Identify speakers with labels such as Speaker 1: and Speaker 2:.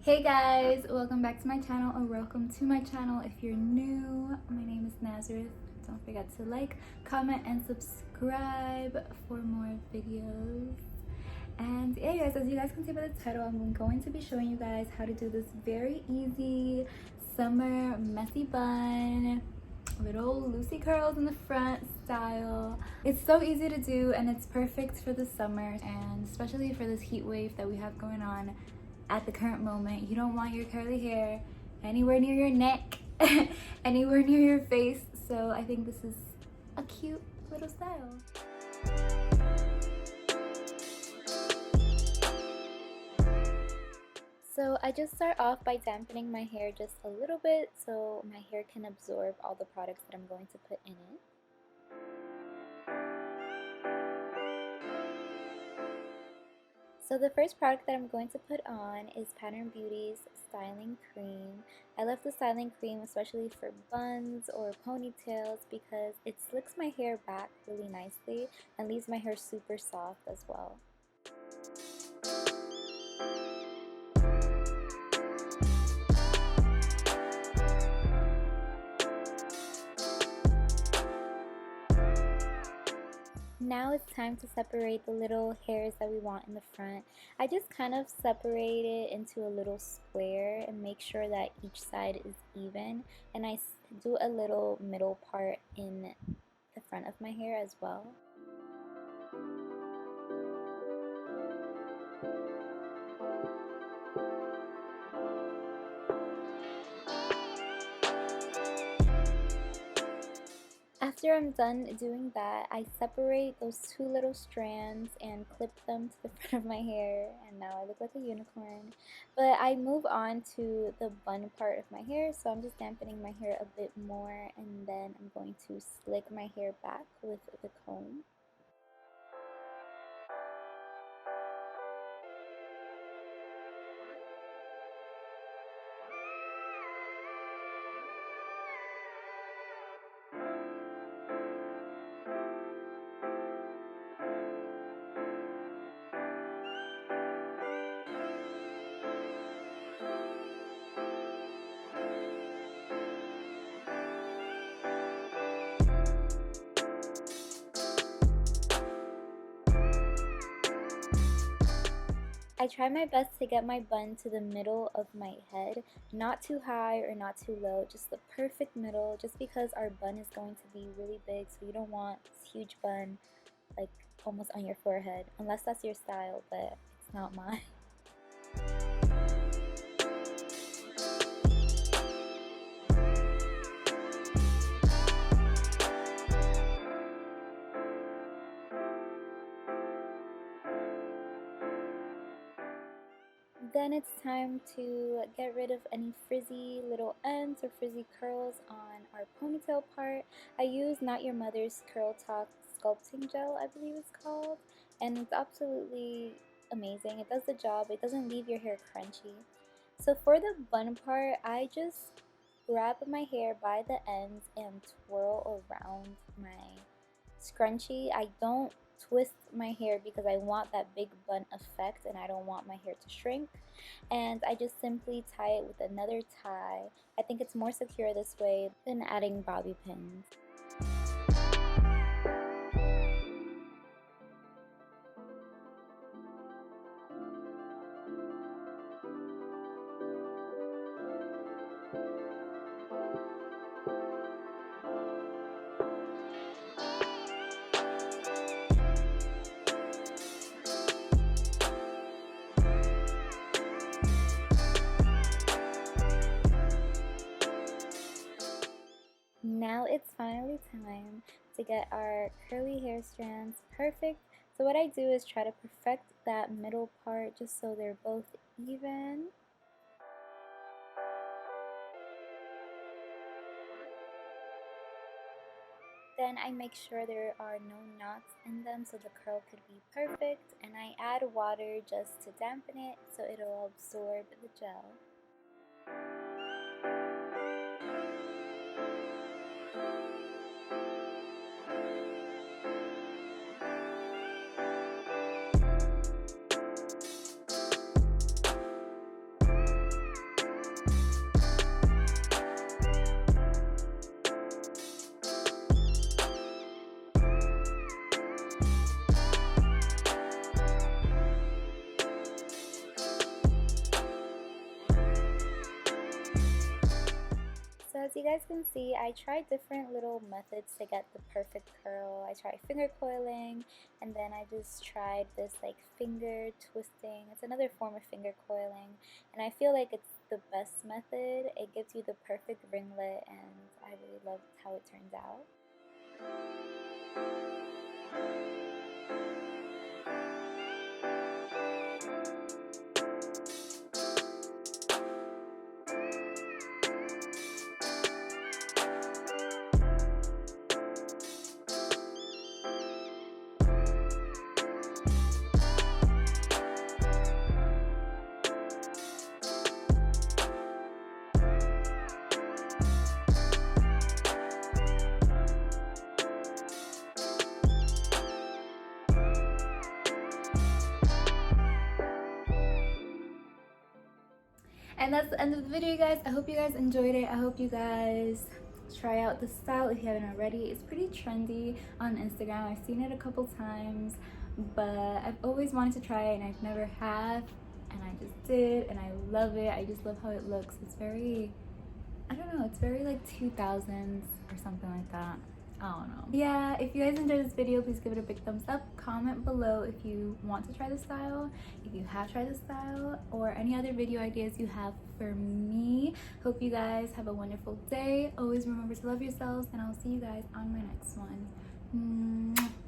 Speaker 1: Hey guys, welcome back to my channel, or welcome to my channel if you're new. My name is Nazareth. Don't forget to like, comment, and subscribe for more videos. And yeah, guys, as you guys can see by the title, I'm going to be showing you guys how to do this very easy summer messy bun, little loosey curls in the front style. It's so easy to do and it's perfect for the summer, and especially for this heat wave that we have going on at the current moment. You don't want your curly hair anywhere near your neck, anywhere near your face. So I think this is a cute little style. So I just start off by dampening my hair just a little bit so my hair can absorb all the products that I'm going to put in it. So the first product that I'm going to put on is Pattern Beauty's Styling Cream. I love the styling cream especially for buns or ponytails because it slicks my hair back really nicely and leaves my hair super soft as well. Now it's time to separate the little hairs that we want in the front. I just kind of separate it into a little square and make sure that each side is even, and I do a little middle part in the front of my hair as well. After I'm done doing that, I separate those two little strands and clip them to the front of my hair, and now I look like a unicorn. But I move on to the bun part of my hair, so I'm just dampening my hair a bit more, and then I'm going to slick my hair back with the comb. I try my best to get my bun to the middle of my head, not too high or not too low, just the perfect middle, just because our bun is going to be really big, so you don't want this huge bun like almost on your forehead, unless that's your style, but it's not mine. Then it's time to get rid of any frizzy little ends or frizzy curls on our ponytail part. I use Not Your Mother's Curl Talk Sculpting Gel, I believe it's called, and it's absolutely amazing. It does the job. It doesn't leave your hair crunchy. So for the bun part, I just grab my hair by the ends and twirl around my scrunchie. I don't twist my hair because I want that big bun effect and I don't want my hair to shrink, and I just simply tie it with another tie. I think it's more secure this way than adding bobby pins. Now it's finally time to get our curly hair strands perfect. So what I do is try to perfect that middle part just so they're both even. Then I make sure there are no knots in them so the curl could be perfect, and I add water just to dampen it so it'll absorb the gel. as you guys can see, I tried different little methods to get the perfect curl. I tried finger coiling, and then I just tried this like finger twisting. It's another form of finger coiling, and I feel like it's the best method. It gives you the perfect ringlet, and I really loved how it turns out. And that's the end of the video, guys. I hope you guys enjoyed it. I hope you guys try out the style if you haven't already. It's pretty trendy on Instagram. I've seen it a couple times, but I've always wanted to try it and I've never have, and I just did, and I love it. I just love how it looks. It's very, I don't know, it's very like 2000s or something like that. I don't know. Yeah, if you guys enjoyed this video, please give it a big thumbs up. Comment below if you want to try the style, if you have tried the style, or any other video ideas you have for me. Hope you guys have a wonderful day. Always remember to love yourselves, and I'll see you guys on my next one. Mwah.